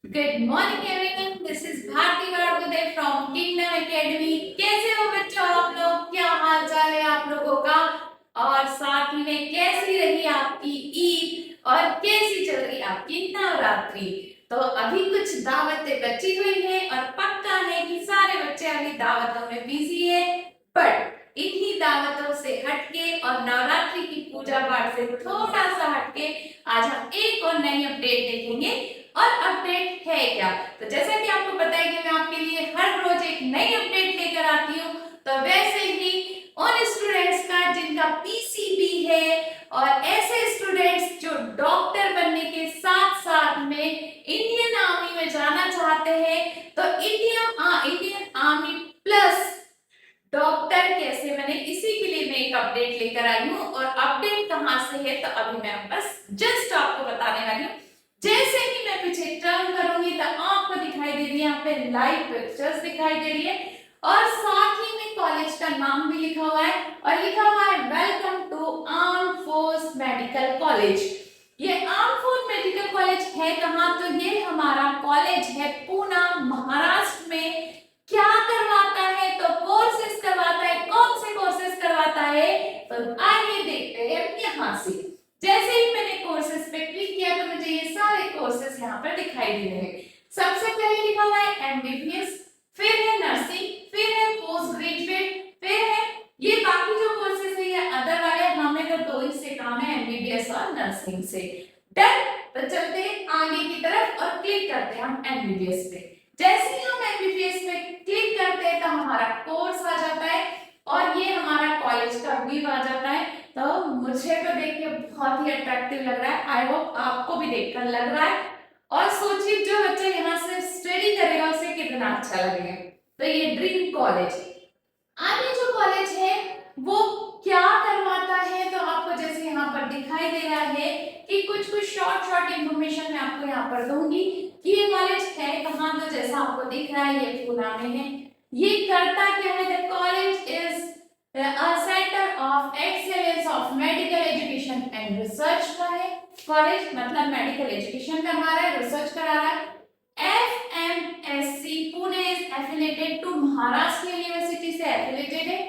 Good morning everyone, this is Bharti Gadgude from kingdom academy. कैसे हो बच्चों आप लोग? क्या हाल चाल है आप लोगों का? और साथ ही में कैसी रही आपकी ईद और कैसी चल रही आपकी नवरात्रि? तो अभी कुछ दावतें बची हुई है और पक्का है कि सारे बच्चे अभी दावतों में बिजी है। बट इन्हीं दावतों से हटके और नवरात्रि की पूजा पाठ से थोड़ा सा हटके आज हम एक और नई अपडेट देखेंगे। और अपडेट है क्या? तो जैसा कि आपको पता है कि मैं आपके लिए हर रोज एक नई अपडेट लेकर आती हूँ, तो वैसे ही उन स्टूडेंट्स का जिनका पीसीबी है और ऐसे स्टूडेंट्स जो डॉक्टर बनने के साथ साथ में इंडियन आर्मी में जाना चाहते हैं, तो इंडियन आर्मी प्लस डॉक्टर कैसे बने, इसी के लिए मैं एक अपडेट लेकर आई हूँ। और अपडेट कहाँ से है तो अभी मैं बस जस्ट आपको बताने वाली हूँ। जैसे ही मैं पीछे टर्न करूंगी तो आपको दिखाई दे रही है, यहाँ पे लाइव पिक्चर्स दिखाई दे रही है और साथ ही में कॉलेज का नाम भी लिखा हुआ है और लिखा हुआ है welcome to arm force medical college. ये आर्म फोर्स मेडिकल कॉलेज है कहाँ? तो ये हमारा कॉलेज है पूना महाराष्ट्र में। क्या करवाता है? तो कोर्सेज करवाता है। कौन से कोर्सेज करवाता है? तो आइए देखते हैं यहाँ से। जैसे ही मैंने कोर्सेज पे क्लिक किया तो मुझे ये सारे कोर्सेज यहाँ पर दिखाई दे रहे हैं। सबसे पहले लिखा हुआ है एमबीबीएस, फिर है नर्सिंग, फिर है पोस्ट ग्रेजुएट, फिर है ये बाकी जो कोर्सेज है ये अदर वाले। हमें तो दो ही से काम है, एमबीबीएस और नर्सिंग से। डन। तो चलते हैं आगे की तरफ और क्लिक करते हैं हम एमबीबीएस पे। जैसे ही हम एमबीबीएस पे क्लिक करते हैं तो हमारा कोर्स आ जाता है और ये हमारा कॉलेज का व्यू आ जाता है। तो मुझे तो देख के बहुत ही अट्रैक्टिव लग रहा है। आई होप आपको भी देखकर लग रहा है। और सोचिए जो बच्चा यहाँ से स्टडी करेगा उसे कितना अच्छा लगेगा। तो ये ड्रीम कॉलेज। आगे जो कॉलेज है वो क्या करवाता है तो आपको जैसे यहाँ पर दिखाई दे रहा है कि कुछ शॉर्ट इंफॉर्मेशन मैं आपको यहाँ पर दूंगी कि ये कॉलेज है कहाँ। तो जैसा आपको दिख रहा है ये पूना में है। ये करता क्या है? The college is a center of excellence of medical education and research का है। कॉलेज मतलब मेडिकल एजुकेशन करवा रहा है, रिसर्च करा रहा है। FMSC Pune is affiliated to Maharashtra university से एफिलिएटेड है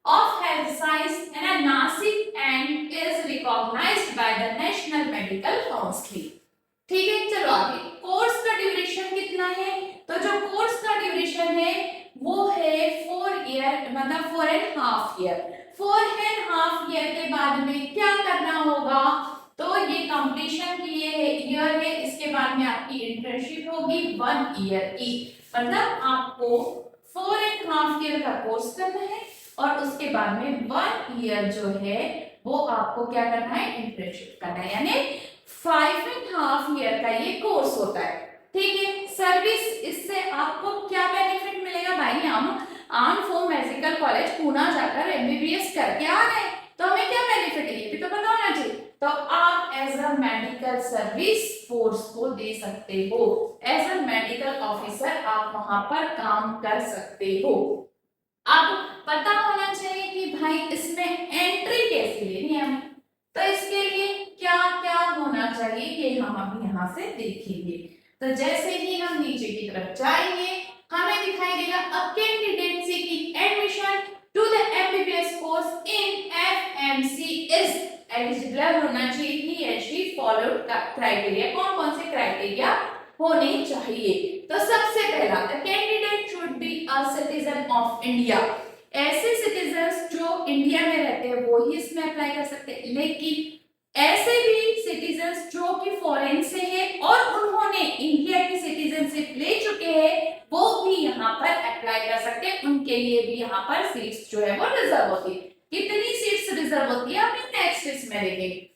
of health science and Nashik and is recognized by the national medical council। ठीक है, चलो आगे। कोर्स का ड्यूरेशन कितना है? तो जो कोर्स का ड्यूरेशन है वो है 4 ईयर, मतलब 4.5 ईयर। 4.5 ईयर के बाद में क्या करना होगा? तो ये कंप्लीशन के लिए ईयर है, इसके बाद में आपकी इंटर्नशिप होगी 1 ईयर की। मतलब आपको 4.5 ईयर का कोर्स करना है और उसके बाद में 1 ईयर जो है वो आपको क्या करना है? इंटर्नशिप करना है। यानी 5.5 ईयर का ये कोर्स होता है। ठीक है। सर्विस, इससे आपको क्या बेनिफिट मिलेगा? भाई हम arm force medical college Poona जाकर एमबीबीएस करके आ रहे हैं तो हमें क्या बेनिफिट है ये भी तो पता होना चाहिए। तो आप as a medical service force को दे सकते हो। एज अ मेडिकल ऑफिसर आप वहां पर काम कर सकते हो। अब पता होना चाहिए कि भाई इसमें एंट्री कैसे लेनी है हमें। तो इसके लिए क्या क्या होना चाहिए ये हम अभी यहाँ से देखेंगे। तो जैसे ही हम नीचे की तरफ जाएंगे हमें दिखाई देगा a candidate seeking admission to the MBBS course in FMC is eligible होना चाहिए। ही या शी फॉलोड क्राइटेरिया। कौन कौन से क्राइटेरिया होने चाहिए? तो सबसे पहला, the candidate should be a citizen of India. ऐसे सिटीजन्स जो इंडिया में रहते हैं वो ही इसमें अप्लाई कर सकते हैं, लेकिन ऐसे भी सिटीजन्स जो कि फॉरेन से हैं और उन्होंने इंडिया की सिटीजनशिप ले चुके हैं वो भी यहाँ पर अप्लाई कर सकते हैं। उनके लिए भी यहाँ पर सीट्स जो है वो रिजर्व होती है। कितनी सीट्स रिजर्व होती है हमें नेक्स्ट इसमें देखेंगे।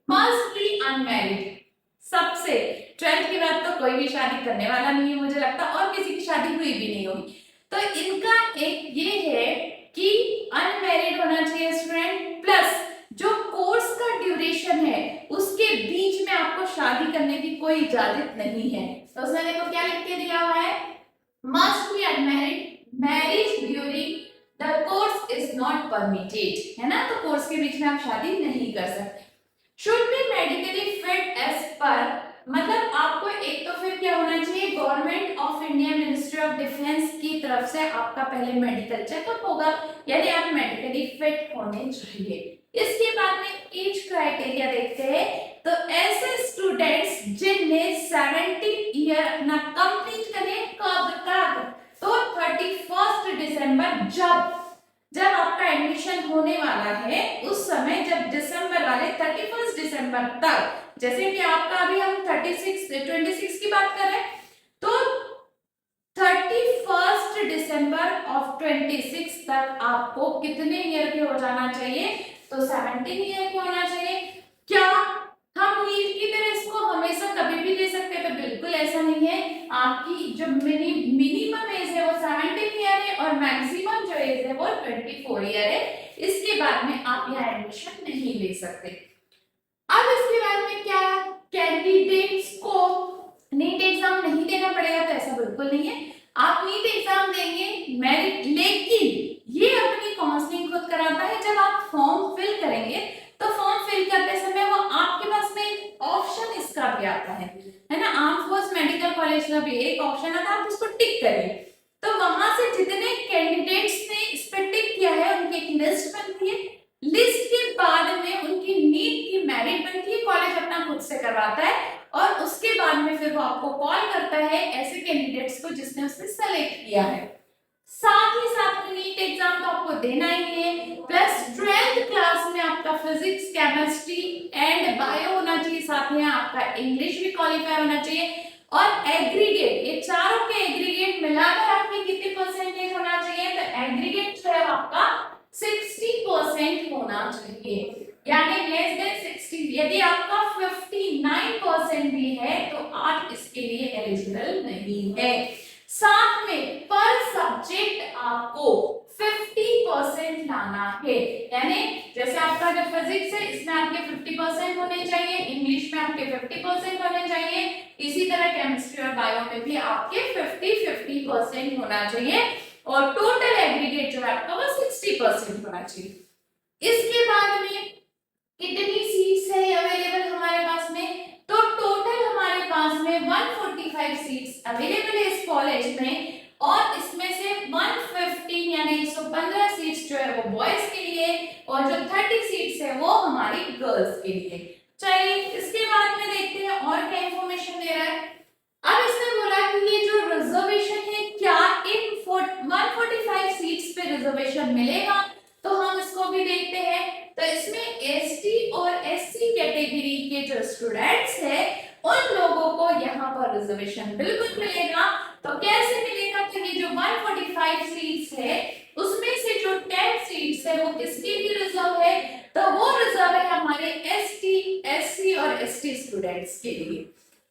Must be unmarried. सबसे 12th के बाद तो कोई भी शादी करने वाला नहीं है मुझे लगता, और किसी की शादी हुई भी नहीं होगी। तो इनका एक ये है कि अनमैरिड होना चाहिए स्टूडेंट, प्लस जो कोर्स का ड्यूरेशन है उसके बीच में आपको शादी करने की कोई इजाजत नहीं है। तो उसने देखो क्या लिख के दिया हुआ है, must be unmarried, marriage during the course is not permitted, है ना। तो कोर्स के बीच में आप शादी नहीं कर सकते। Should be medically fit as per, मतलब आपको एक तो फिर क्या होना चाहिए? मिनिस्ट्री ऑफ डिफेंस की तरफ से आपका पहले मेडिकल चेकअप होगा, यानी आप मेडिकली फिट होने चाहिए। इसके बाद में एज क्राइटेरिया देखते हैं, तो ऐसे स्टूडेंट्स जिनने 70 ईयर अपना कंप्लीट करे, कब तक, तो 31 दिसंबर, जब आपका एडमिशन होने वाला है उस समय, जब दिसंबर वाले 31 दिसंबर तक, जैसे कि आपका अभी हम 26 की बात कर रहे हैं, तो 31 दिसंबर ऑफ 26 तक आपको कितने ईयर के हो जाना चाहिए, तो 17 ईयर के होना चाहिए। क्या हम नीट की तरह इसको हमेशा कभी भी ले सकते हैं, तो बिल्कुल ऐसा नहीं है। आपकी जो मिनिमम एज है वो 17 ईयर है और मैक्सिमम जो एज है वो 24 ईयर है। इसके बाद में आप यहाँ एडमिशन नहीं ले सकते। अब इसके बाद में क्या, कैंडिडेट्स को नीट एग्जाम नहीं देना पड़ेगा, तो ऐसा बिल्कुल नहीं है। आप नीट एग्जाम देंगे मेरिट, लेकिन ये अपनी काउंसलिंग खुद कराता है। जब आप फॉर्म फिल करेंगे तो फॉर्म फिल करते समय वो आपके पास में ऑप्शन इसका भी आता है ना, आर्म फोर्स मेडिकल कॉलेज का भी एक ऑप्शन आता है, आप उसको टिक करिए। तो वहां से जितने कैंडिडेट्स ने इस पर टिक किया है उनकी एक लिस्ट बनती है। लिस्ट के बाद में उनकी नीट की मेरिट बनती है, कॉलेज अपना खुद से करवाता है और उसके बाद में फिर वो आपको कॉल करता है ऐसे कैंडिडेट्स को जिसने उसने सेलेक्ट किया है। साथ ही साथ में नीट एग्जाम तो आपको देना ही है, प्लस 12th क्लास में आपका फिजिक्स, केमिस्ट्री एंड बायो होना चाहिए, साथ में आपका इंग्लिश भी क्वालिफाई होना चाहिए, और एग्रीगेट, ये चारों के एग्रीगेट मिलाकर आपके कितने परसेंटेज होना चाहिए, तो एग्रीगेट जो है आपका 60% होना चाहिए, यानी लेस देन 60। यदि आपका 59% भी है तो आप इसके लिए एलिजिबल नहीं है। साथ में पर सब्जेक्ट आपको 50% लाना है, यानी जैसे आपका जो फिजिक्स है इसमें आपके 50% होने चाहिए, इंग्लिश में आपके 50% होने चाहिए, इसी तरह केमिस्ट्री और बायो में भी आपके 50% होना चाहिए, और टोटल एग्रीगेट जो है आपका वो 60% होना चाहिए। इसके बाद में कितनी सीट्स है अवेलेबल हमारे पास में, तो टोटल हमारे पास में 145 सीट्स अवेलेबल है इस कॉलेज में, और इसमें से 115 यानी 115 सीट्स जो है वो बॉयज के लिए, और जो 30 सीट्स है वो हमारी गर्ल्स के लिए। चलिए इसके बाद में देखते हैं और क्या इंफॉर्मेशन दे रहा है। अब इसने बोला कि ये जो रिजर्वेशन है, क्या इन 145 सीट्स पे रिजर्वेशन मिलेगा, तो हम इसको भी देखते हैं। तो इसमें एसटी और एससी कैटेगरी के जो स्टूडेंट्स हैं उन लोगों को यहाँ पर रिजर्वेशन बिल्कुल मिलेगा। तो कैसे मिलेगा, तो ये जो 145 सीट्स है उसमें से जो 10 सीट्स है वो किसके लिए रिजर्व है, तो वो रिजर्व है हमारे एसटी, एससी और एसटी स्टूडेंट्स के लिए,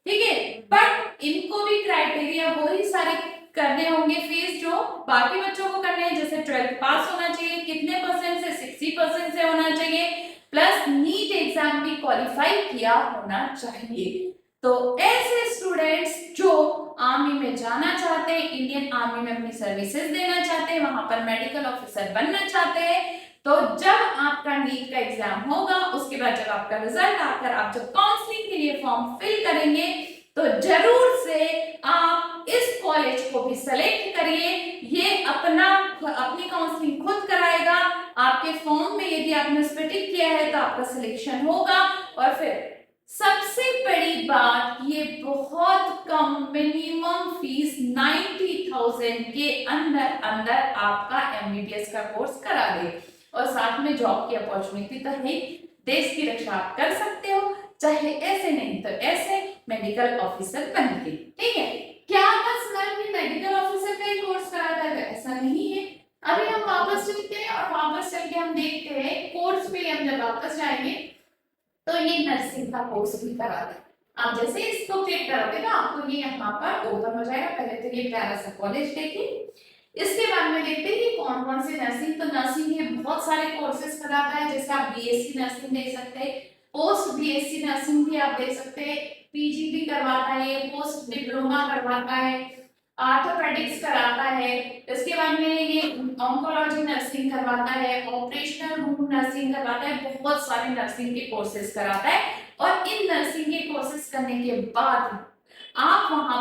ठीक है। बट इनको भी क्राइटेरिया वही सारे करने होंगे फेस जो बाकी बच्चों को करने हैं, जैसे 12th पास होना चाहिए, कितने परसेंट से, 60% से होना चाहिए, प्लस नीट एग्जाम भी क्वालिफाई किया होना चाहिए। तो ऐसे स्टूडेंट्स जो आर्मी में जाना चाहते हैं, इंडियन आर्मी में अपनी सर्विसेज देना चाहते हैं, वहां पर मेडिकल ऑफिसर बनना चाहते हैं, तो जब आपका नीट का एग्जाम होगा उसके बाद जब आपका रिजल्ट आकर आप जब काउंसलिंग के लिए फॉर्म फिल करेंगे तो जरूर से आप इस कॉलेज को भी सेलेक्ट करिए। ये अपनी काउंसलिंग खुद कराएगा, आपके फॉर्म में यदि आपने उस पर टिक किया है तो आपका सिलेक्शन होगा। और फिर सबसे बड़ी बात, ये बहुत कम मिनिमम फीस 90,000 के अंदर अंदर आपका एमबीबीएस का कोर्स करा दे, और साथ में जॉब की अपॉर्चुनिटी तो है, देश की रक्षा आप कर सकते हो, चाहे ऐसे नहीं तो ऐसे मेडिकल ऑफिसर बनके, ठीक है। क्या बस मैं मेडिकल ऑफिसर का ही कोर्स कराता है, तो ऐसा नहीं है। अभी हम वापस चलते हैं और वापस चल के हम देखते हैं कोर्स पे हम जब वापस जाएंगे तो ये नर्सिंग का कोर्स भी कराता है। आप जैसे इसको क्लिक करोगे ना आपको ये यहाँ पर ओपन हो जाएगा। पहले तो ये प्यारा सा कॉलेज देखिए, इसके बाद में देखते हैं कि कौन कौन से नर्सिंग, तो नर्सिंग के बहुत सारे कोर्सेज कराता है, जैसे आप बीएससी नर्सिंग दे सकते हैं, पोस्ट बीएससी नर्सिंग भी आप दे सकते हैं, पीजी भी करवाता है, पोस्ट डिप्लोमा करवाता है, ऑर्थोपेडिक्स कराता है, इसके बाद में ये ऑन्कोलॉजी नर्सिंग करवाता है, ऑपरेशनल रूम नर्सिंग करवाता है, बहुत सारे नर्सिंग के कोर्सेज कराता है। और इन नर्सिंग के कोर्सेज करने के बाद आप वहां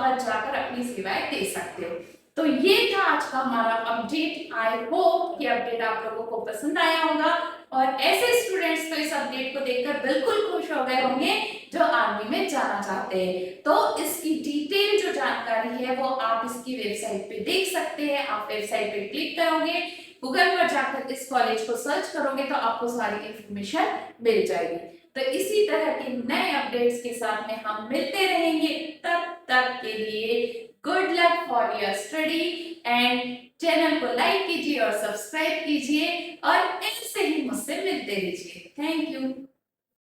पर जाकर अपनी सेवाएं दे सकते हो। तो ये था आज का हमारा अपडेट। आई होप कि अपडेट आप लोगों को पसंद आया होगा और ऐसे स्टूडेंट्स तो इस अपडेट को देखकर बिल्कुल खुश हो गए होंगे जो आर्मी में जाना चाहते हैं। तो इसकी डिटेल जो जानकारी है वो आप इसकी वेबसाइट पे देख सकते हैं। आप वेबसाइट पे क्लिक करोगे, गूगल पर जाकर इस कॉलेज को सर्च करोगे तो आपको सारी इंफॉर्मेशन मिल जाएगी। तो इसी तरह के नए अपडेट्स के साथ में हम मिलते रहेंगे। तब तक के लिए good luck for your study and channel को लाइक कीजिए और सब्सक्राइब कीजिए और ऐसे ही मुझसे मिलते रहिए। Thank you.